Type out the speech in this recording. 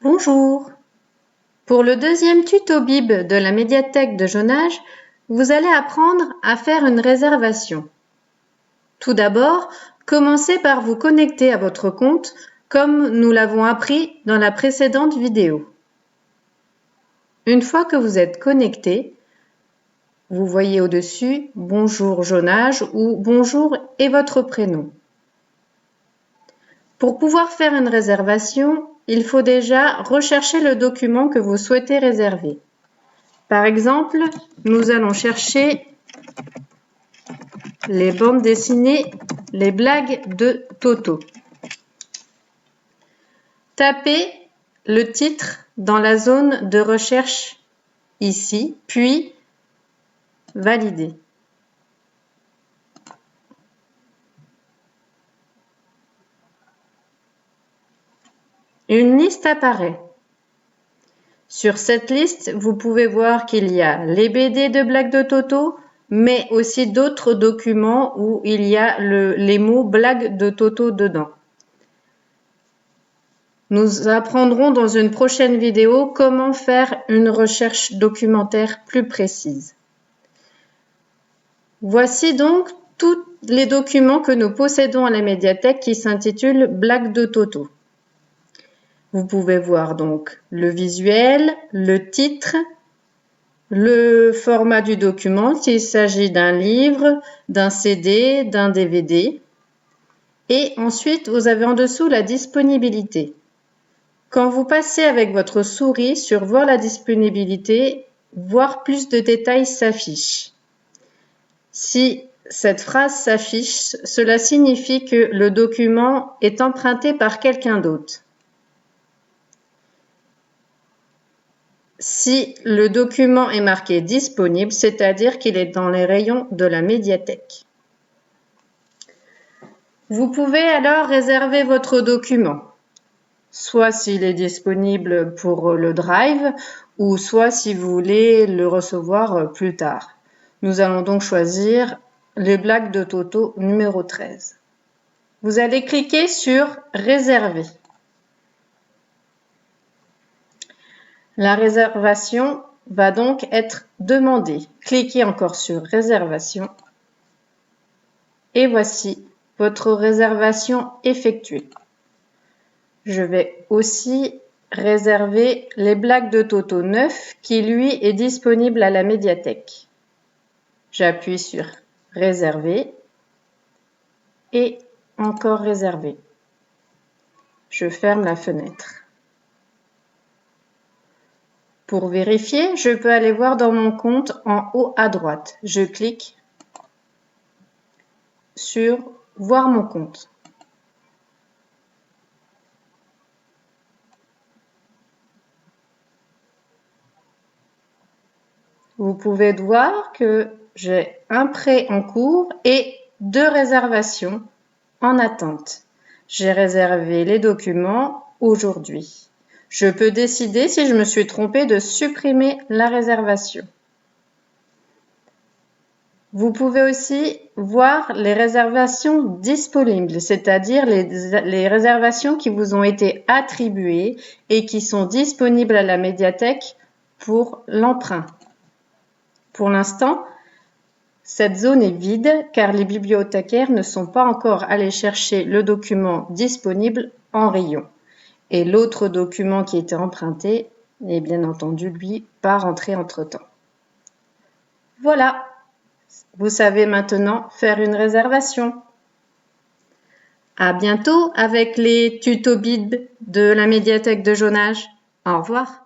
Bonjour. Pour le deuxième tuto Bib de la médiathèque de Jonage, vous allez apprendre à faire une réservation. Tout d'abord, commencez par vous connecter à votre compte comme nous l'avons appris dans la précédente vidéo. Une fois que vous êtes connecté, vous voyez au-dessus « Bonjour Jonage » ou « Bonjour et votre prénom ». Pour pouvoir faire une réservation, il faut déjà rechercher le document que vous souhaitez réserver. Par exemple, nous allons chercher les bandes dessinées, les blagues de Toto. Tapez le titre dans la zone de recherche ici, puis validez. Une liste apparaît. Sur cette liste, vous pouvez voir qu'il y a les BD de blagues de Toto, mais aussi d'autres documents où il y a les mots blagues de Toto dedans. Nous apprendrons dans une prochaine vidéo comment faire une recherche documentaire plus précise. Voici donc tous les documents que nous possédons à la médiathèque qui s'intitulent Blagues de Toto. Vous pouvez voir donc le visuel, le titre, le format du document, s'il s'agit d'un livre, d'un CD, d'un DVD. Et ensuite, vous avez en dessous la disponibilité. Quand vous passez avec votre souris sur « Voir la disponibilité », voir plus de détails s'affiche. Si cette phrase s'affiche, cela signifie que le document est emprunté par quelqu'un d'autre. Si le document est marqué « disponible », c'est-à-dire qu'il est dans les rayons de la médiathèque. Vous pouvez alors réserver votre document, soit s'il est disponible pour le Drive, ou soit si vous voulez le recevoir plus tard. Nous allons donc choisir les blagues de Toto numéro 13. Vous allez cliquer sur « Réserver ». La réservation va donc être demandée. Cliquez encore sur « Réservation » et voici votre réservation effectuée. Je vais aussi réserver les blagues de Toto 9 qui lui est disponible à la médiathèque. J'appuie sur « Réserver » et encore « Réserver ». Je ferme la fenêtre. Pour vérifier, je peux aller voir dans mon compte en haut à droite. Je clique sur « Voir mon compte ». Vous pouvez voir que j'ai un prêt en cours et 2 réservations en attente. J'ai réservé les documents aujourd'hui. Je peux décider, si je me suis trompée, de supprimer la réservation. Vous pouvez aussi voir les réservations disponibles, c'est-à-dire les réservations qui vous ont été attribuées et qui sont disponibles à la médiathèque pour l'emprunt. Pour l'instant, cette zone est vide car les bibliothécaires ne sont pas encore allés chercher le document disponible en rayon. Et l'autre document qui était emprunté est bien entendu, lui, pas rentré entre-temps. Voilà, vous savez maintenant faire une réservation. À bientôt avec les tutos Bib de la médiathèque de Jonage. Au revoir.